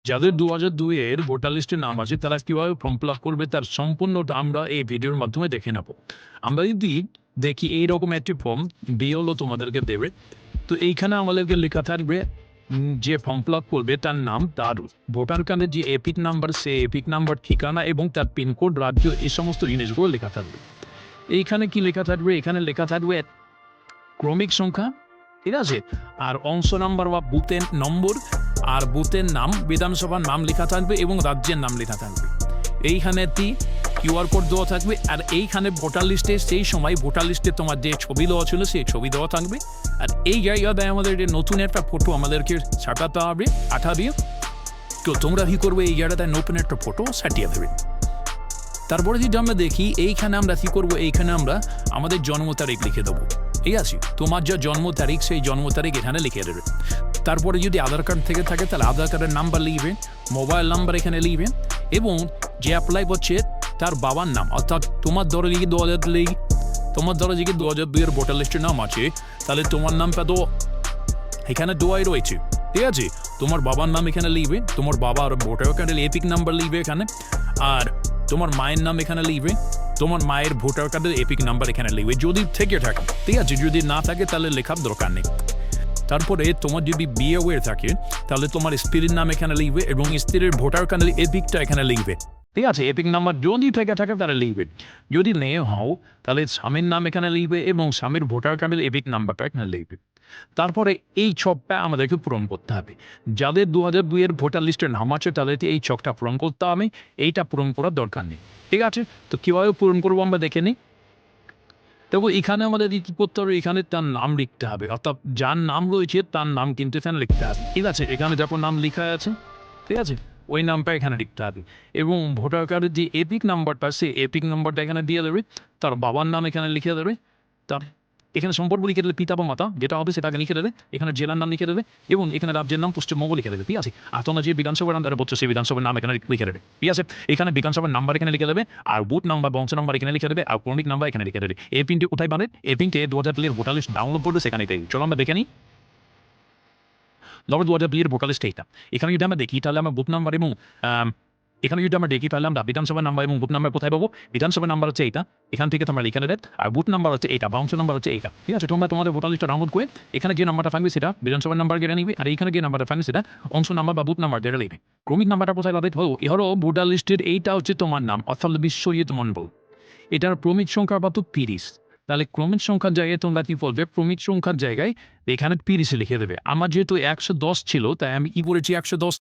যাদের ২০০২ এর ভোটার লিস্টে নাম আছে তারা কিভাবে ফর্ম ফিল আপ করবে তার সম্পূর্ণটা আমরা এই ভিডিওর মাধ্যমে দেখে নেব। আমরা যদি দেখি এইরকম একটি ফর্ম বিএলও তোমাদেরকে দেবে। তো এইখানে আমাদেরকে লেখা থাকবে যে ফর্ম ফিল আপ করবে তার নাম, তার ভোটার কার্ডের যে এপিক নাম্বার, সে এপিক নাম্বার, ঠিকানা এবং তার পিনকোড, রাজ্য, এই সমস্ত জিনিসগুলো লেখা থাকবে। এইখানে কি লেখা থাকবে? এখানে লেখা থাকবে ক্রমিক সংখ্যা, ঠিক আছে? আর অংশ নাম্বার বা বুথের নম্বর, আর বুথের নাম, বিধানসভার নাম লেখা থাকবে এবং রাজ্যের নাম লেখা থাকবে। এইখানে একটি কিউআর কোড দেওয়া থাকবে। আর এইখানে ভোটার লিস্টে সেই সময় ভোটার লিস্টে তোমার যে ছবি দেওয়া ছিল সেই ছবি দেওয়া থাকবে। আর এই জায়গায় আমাদের যে নতুন একটা ফটো আমাদেরকে ছাপাতে হবে আঠা দিয়ে। তো তোমরা কি করবে? এই জায়গাটায় নতুন একটা ফটো সাটিয়ে দেবে। তারপরে যদি আমরা দেখি এইখানে আমরা কি করবো, এইখানে আমরা আমাদের জন্ম তারিখ লিখে দেবো, ঠিক আছে? তোমার যা জন্ম তারিখ সেই জন্ম তারিখ এখানে লিখে দেবে। তারপরে যদি আধার কার্ড থেকে থাকে তাহলে আধার কার্ডের নাম্বার লিখবে, মোবাইল নাম্বার এখানে লিখবে এবং যে অ্যাপ্লাই করছে তার বাবার নাম, অর্থাৎ তোমার ধরো যদি 2002 তোমার ধরো যদি 2002 এর ভোটার লিস্টের নাম আছে তাহলে তোমার নামটা তো এখানে দোয়াই রয়েছে, ঠিক আছে? তোমার বাবার নাম এখানে লিখবে, তোমার বাবার ভোটার কার্ডের এপিক নাম্বার লিখবে এখানে, আর তোমার মায়ের নাম এখানে লিখবে, তোমার মায়ের ভোটার কার্ডের এপিক নাম্বার এখানে লিখবে যদি থেকে থাকে, ঠিক আছে? যদি না থাকে তাহলে লেখার দরকার নেই। তারপরে তোমার যদি বিয়ে হয়ে থাকে তাহলে তোমার স্ত্রীর নাম এখানে লিখবে এবং স্ত্রীর ভোটার কার্ডের এপিকটা এখানে লিখবে, ঠিক আছে? এপিক নাম্বার যদি থেকে থাকে তাহলে লিখবে। যদি নেই হও তাহলে স্বামীর নাম এখানে লিখবে এবং স্বামীর ভোটার কার্ডের এপিক নাম্বারটা এখানে লিখবে। তারপরে এই ছকটা আমাদেরকে পূরণ করতে হবে। যাদের 2002 এর ভোটার লিস্টের নাম আছে তাদেরকে এই ছকটা পূরণ করতে হবে, এইটা পূরণ করার দরকার নেই, ঠিক আছে? তো কীভাবে পূরণ করবো আমরা দেখে নিই। তবে এখানে আমাদের কি করতে হবে? এখানে তার নাম লিখতে হবে, অর্থাৎ যার নাম রয়েছে তার নাম কিন্তু এখানে লিখতে হবে, ঠিক আছে? এখানে যখন নাম লেখা আছে, ঠিক আছে, ওই নামটা এখানে লিখতে হবে এবং ভোটার কার্ডের যে এপিক নাম্বারটা সেই এপিক নাম্বারটা এখানে দিয়ে দেবে, তার বাবার নাম এখানে লিখে দেবে, তার এখানে সম্পর্ক লিখে দেবে, পিতা বা মাতা যেটা হবে সেটাকে লিখে দেবে, এখানে জেলার নাম লিখে দেবে এবং এখানে রাজ্যের নাম পশ্চিমবঙ্গ লিখে দেবে, ঠিক আছে? আর তোমরা যে বিধানসভার আন্ডারে বলছো সেই বিধানসভার নাম এখানে লিখে দেবে, ঠিক আছে? এখানে বিধানসভার নাম্বার এখানে লিখে দেবে আর বুথ নাম্বার, বংশ নাম্বার এখানে লিখে দেবে আর ক্রমিক নাম্বার এখানে লিখে দেবে। এই পিনটি কোথায় পাবে? এই পিনটি 2002 এর ভোটার লিস্ট ডাউনলোড করবে সেখানে। চলো আমরা দেখে নিই। ধরো 2002 এর ভোটার লিস্ট এইটা। এখানে যদি আমরা দেখি তাহলে আমরা বুথ নাম্বার এবং এখানে যদি আমরা দেখি তাহলে আমরা বিধানসভা নাম্বার এবং বুথ নাম্বার কোথায় পাবো? বিধানসভা নাম্বার হচ্ছে এইটা, এখান থেকে তোমরা লিখে নেবে, আর বুথ নাম্বার হচ্ছে এইটা, বংশ নাম্বার হচ্ছে এইটা, ঠিক আছে? তোমরা তোমাদের ভোটার লিস্টটা ডাউনলোড করে এখানে যে নাম্বারটা থাকবে সেটা বিধানসভার নাম্বার কেটে নিবে আর এইখানে যে নাম্বারটা থাকবে সেটা অংশ নাম্বার বা বুথ নাম্বার যেটা লিখবে। ক্রমিক নাম্বারটা কোথায় পাবে? ধরো ভোটার লিস্টের এইটা হচ্ছে তোমার নাম, অর্থাৎ বিশ্বজিৎ মণ্ডল। এটার ক্রমিক সংখ্যা কত? 30। তাহলে ক্রমিক সংখ্যার জায়গায় তোমরা কি বলবে? ক্রমিক সংখ্যার জায়গায় এখানে 30 লিখে দেবে। আমার যেহেতু 110 ছিল তাই আমি কি করেছি 110